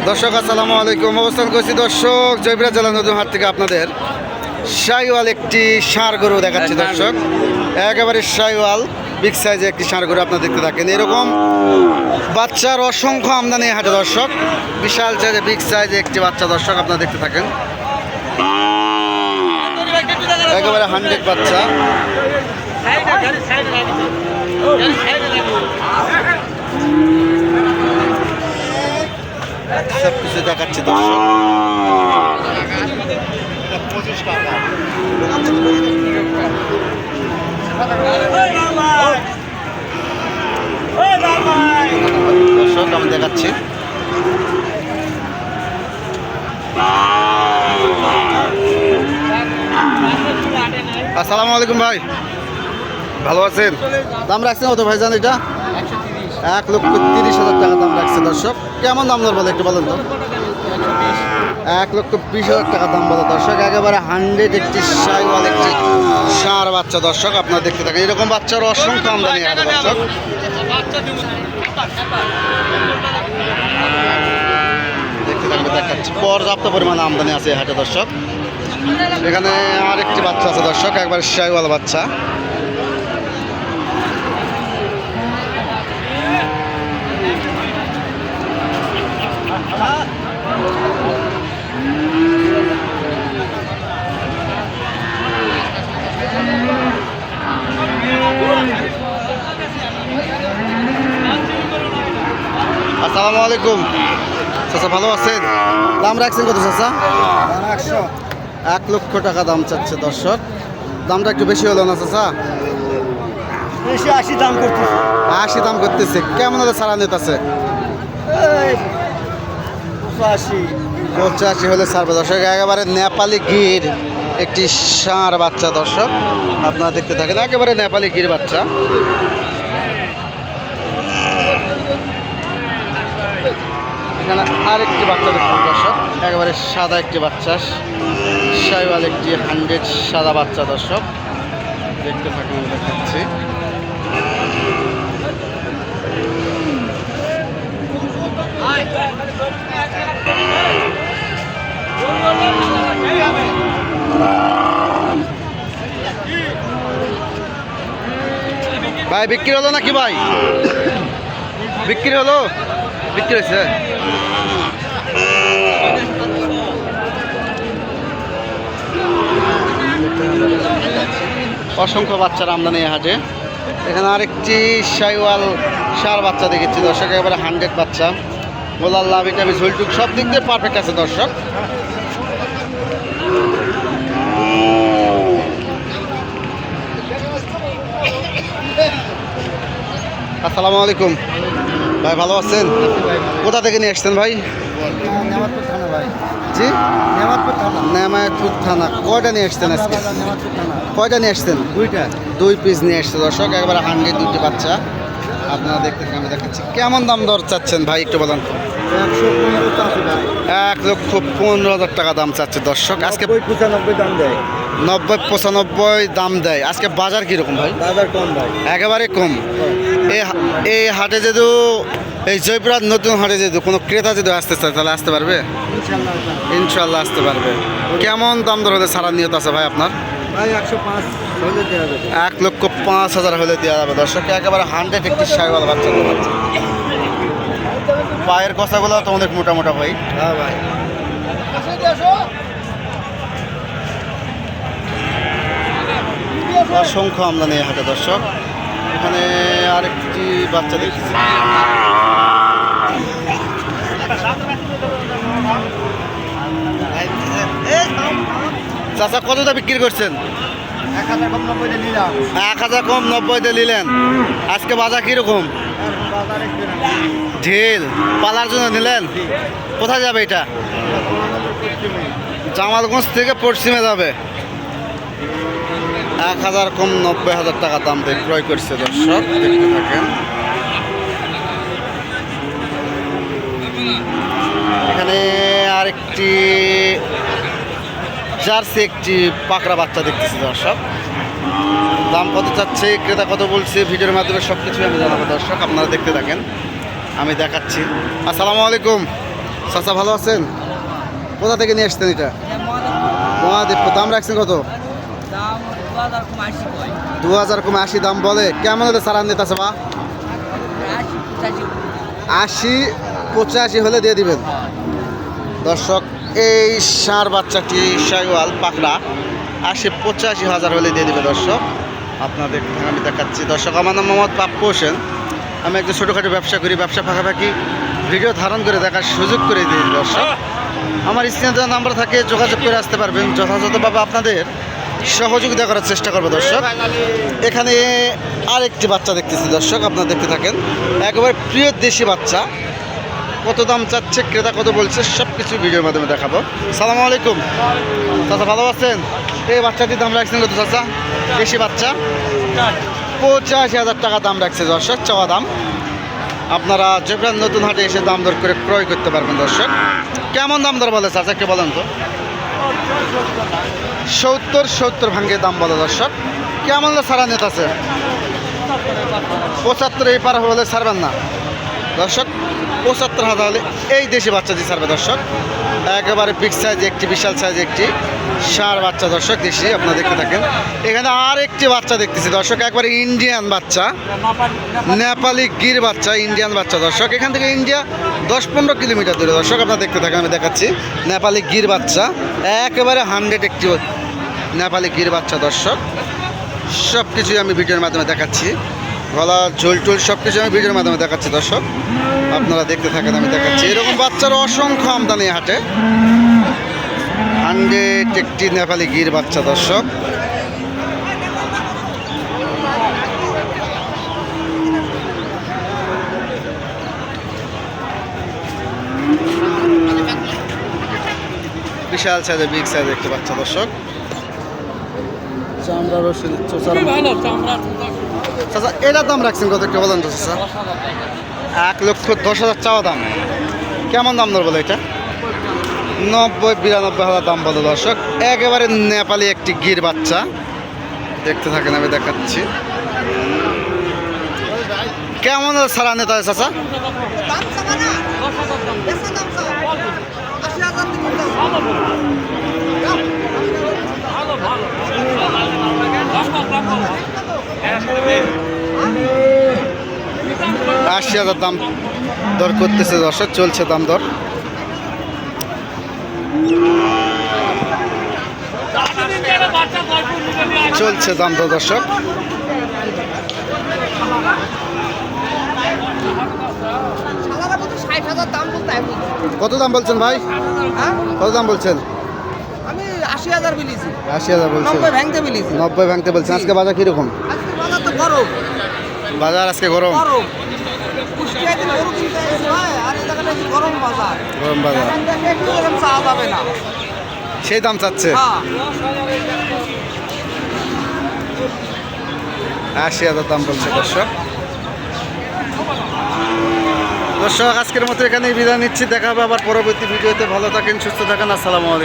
দর্শক আসসালামু আলাইকুম। অবস্থান করছি দর্শক জয়পুরহাট জেলা নতুনহাট থেকে আপনাদের শাইওয়াল একটি ষাঁড় গরু দেখাচ্ছি দর্শক। একেবারে শাইওয়াল বিগ সাইজে একটি ষাঁড় গরু আপনারা দেখতে থাকেন। এরকম বাচ্চার অসংখ্য আমদানি হাটে দর্শক। বিশাল সাইজে বিগ সাইজে একটি বাচ্চা দর্শক আপনারা দেখতে থাকেন। একেবারে 100 বাচ্চা। সব কিছু দেখাচ্ছি দর্শক। দর্শক আমি দেখাচ্ছি। আসসালামু আলাইকুম ভাই, ভালো আছেন? দাম রাখছেন কত ভাইজান? এটা 1,30,000 টাকা দাম রাখছে দর্শক। কেমন দাম দর বলে একটু বলেন তো? 1,20,000 টাকা দাম বলে দর্শক। একেবারে 100 একটি শাইওয়াল একটি ষাঁড় বাচ্চা দর্শক আপনারা দেখতে থাকেন। এরকম বাচ্চার অসংখ্য আমদানি আছে দর্শক। দেখতে থাকবে, দেখাচ্ছি। পর্যাপ্ত পরিমাণে আমদানি আছে এই হাটে দর্শক। এখানে আরেকটি বাচ্চা আছে দর্শক, একবার শাইওয়াল বাচ্চা। আসসালামু আলাইকুম চাচা, ভালো আছেন? দাম রাখছেন কত চাচা? 1 লক্ষ টাকা দাম চাচ্ছে দর্শক। দামটা একটু বেশি হলো না চাচা? বেশি 80 দাম করতেছে। 80 দাম করতেছে। কেমন হলে ছাড়া নিতেছে? 85 হলে ছাড়বে দর্শক। একেবারে নেপালি গির একটি ষাঁড় বাচ্চা দর্শক আপনারা দেখতে থাকেন। একেবারে নেপালি গির বাচ্চা। এখানে আরেকটি বাচ্চা দেখুন দর্শক, একেবারে সাদা একটি বাচ্চা, শাইওয়াল একটি 100 সাদা বাচ্চা দর্শক দেখতে থাকুন, দেখাচ্ছি। ভাই বিক্রি হলো নাকি ভাই? বিক্রি হলো? বিক্রি হয়েছে? অসংখ্য বাচ্চার আমদানি হাটে। এখানে আরেকটি শাইওয়াল ষাঁড় বাচ্চা দেখেছি দর্শক, একেবারে 100 বাচ্চা। গোলার লাভ এটা ঝুলটুক সব দিক দিয়ে পারফেক্ট আছে দর্শক। আসসালামু আলাইকুম ভাই, ভালো আছেন? কোথা থেকে নিয়ে আসছেন ভাই? জি, নেমাতপুর থানা। কয়টা নিয়ে আসছেন আজকে? কয়টা নিয়ে আসছেন? 2 পিস নিয়ে আসছে দর্শক। একবারে 100 দুটি বাচ্চা আপনারা দেখতে আমি দেখাচ্ছি। কেমন দাম দর চাচ্ছেন ভাই একটু বলেন? 1,15,000 টাকা দাম চাচ্ছে দর্শক। আজকে 95 দাম দেয়। 90-95 দাম দেয়। আজকে বাজার কিরকম ভাই? বাজার কম ভাই, একেবারে কম। এই হাটে যদি, এই জয়পুরহাট নতুন হাটে যদি কোনো ক্রেতা যদি আসতে চায় তাহলে আসতে পারবে? ইনশাল্লাহ আসতে পারবে। কেমন দাম দর হলে ছাড়ার নিয়ত আছে ভাই আপনার? ভাই 105 হলে দেওয়া যাবে। 1,05,000 হলে দেওয়া যাবে দর্শক। একেবারে 100 একটি শাইওয়াল বাচ্চা। পায়ের কষাগুলো তো অনেক মোটা মোটা ভাই। হ্যাঁ ভাই। অসংখ্য আমদানি হাটে দর্শক। এখানে আরেকটি বাচ্চা দেখছি। চাচা কতটা বিক্রি করছেন? 1000 কম 90 দিয়ে নিলাম। 1000 কম 90 দিয়ে নিলেন। আজকে বাজার কিরকম? ঢিল পালার জন্য নিলেন? কোথায় যাবে এটা? জামালগঞ্জ থেকে পশ্চিমে যাবে। 1000 কম 90,000 টাকা দাম দিয়ে ক্রয় করছে দর্শক, দেখতে থাকেন। এখানে আরেকটি জার্সি একটি পাকড়া বাচ্চা দেখতেছি দর্শক। দাম কত চাচ্ছে, ক্রেতা কত বলছে, ভিডিওর মাধ্যমে সব কিছু আমি জানাবো দর্শক, আপনারা দেখতে থাকেন। আমি দেখাচ্ছি। আসসালামু আলাইকুম চাচা, ভালো আছেন? কোথা থেকে নিয়ে আসছেন এটা? মহাদেবপুর। দাম রাখছেন কত? 2080 দাম বলে। কেমন হলে সারান দিতে আছে বা? 80-85 হলে দিয়ে দিবেন। দর্শক, এই ষাঁড় বাচ্চাটি শাইওয়াল পাকড়া 80-85 হাজার হলে দিয়ে দিবে। দর্শক আপনাদের আমি দেখাচ্ছি। দর্শক, আমার নাম মোহাম্মদ পাপ্পু হোসেন। আমি একজন ছোটোখাটো ব্যবসা করি। ব্যবসা ফাঁকাফাঁকি ভিডিও ধারণ করে দেখার সুযোগ করে দিই। দর্শক, আমার স্ক্রিনে দেওয়া নাম্বার থাকে, যোগাযোগ করে আসতে পারবেন। যথাযথভাবে আপনাদের সহযোগিতা করার চেষ্টা করবো। দর্শক, এখানে আরেকটি বাচ্চা দেখতেছি। দর্শক, আপনারা দেখতে থাকেন। একেবারে প্রিয় দেশি বাচ্চা। কত দাম চাচ্ছে, ক্রেতা কত বলছে, সব কিছু ভিডিওর মাধ্যমে দেখাবো। সালামু আলাইকুম চাচা, ভালো আছেন? এই বাচ্চাটির দাম রাখছেন কত চাচা? দেশি বাচ্চা 85,000 টাকা দাম রাখছে। দর্শক, চাওয়া দাম। আপনারা যেখানে নতুন হাটে এসে দাম দর করে ক্রয় করতে পারবেন। দর্শক, কেমন দাম দর বলে চাচা, কে বলেন তো? 70 ভাঙ্গে দাম বলে। দর্শক, কেমন সারা নেট আছে? 75 এই পার হলে ছাড়বেন না। দর্শক, 75,000 হলে এই দেশি বাচ্চাটি ছাড়বে। দর্শক, একেবারে বিগ সাইজ একটি, বিশাল সাইজ একটি ষাঁড় বাচ্চা। দর্শক, দেশি আপনারা দেখতে থাকেন। এখানে আর একটি বাচ্চা দেখতেছি। দর্শক, একবারে ইন্ডিয়ান বাচ্চা, নেপালি গির বাচ্চা, ইন্ডিয়ান বাচ্চা। দর্শক, এখান থেকে ইন্ডিয়া 10-15 কিলোমিটার দূরে। দর্শক, আপনারা দেখতে থাকেন, আমি দেখাচ্ছি। নেপালি গির বাচ্চা, একেবারে 100 একটি নেপালি গির বাচ্চা। দর্শক, সব কিছুই আমি ভিডিওর মাধ্যমে দেখাচ্ছি। গলা ঝোল টোল সব কিছু আমি ভিডিওর মাধ্যমে দেখাচ্ছি। দর্শক, আপনারা দেখতে থাকেন, আমি দেখাচ্ছি। এরকম বাচ্চার অসংখ্য আমদানি হাটে। 100 একটি নেপালি গির বাচ্চা। দর্শক, বিশাল সাইজের বিগ সাইজের একটি বাচ্চা। দর্শক, চামড়া রসুন চাচা, এটার দাম রাখছেন কত, একটু বলেন তো চাচা? 1,10,000 চাওয়া দাম। কেমন দাম দর বলে এটা? 90-92 হাজার দাম বলে। দর্শক, একেবারে নেপালি একটি গির বাচ্চা। দেখতে থাকেন, আমি দেখাচ্ছি। কেমন সারা নেতা চাচা? আশি হাজার দাম দর করতেছে। দর্শক, চলছে দাম দর। চলছে দাম দর। দর্শক, কত দাম বলছেন ভাই? কত দাম বলছেন? আমি 80,000 বিলিছি। 80,000 বলছেন? 90 ভাঙতে বিলিছি। 90 ভাঙতে বলছেন। আজকে বাজার কিরকম? আজকে বাজার তো গরম। বাজার আজকে গরম। গরম। কুষ্টিয়ায় দিন গরু কিনতে এসেছি ভাই, আর এই জায়গাটা গরম বাজার। গরম বাজার। এখান থেকে একটু এরকম চাওয়া যাবে না। সেই দাম চাচ্ছে? হ্যাঁ। 80,000 দাম বলছে। দর্শক, আজকের মতো এখানেই বিদায় নিচ্ছি। দেখা হবে আবার পরবর্তী ভিডিওতে। ভালো থাকেন, সুস্থ থাকেন। আসসালামু আলাইকুম।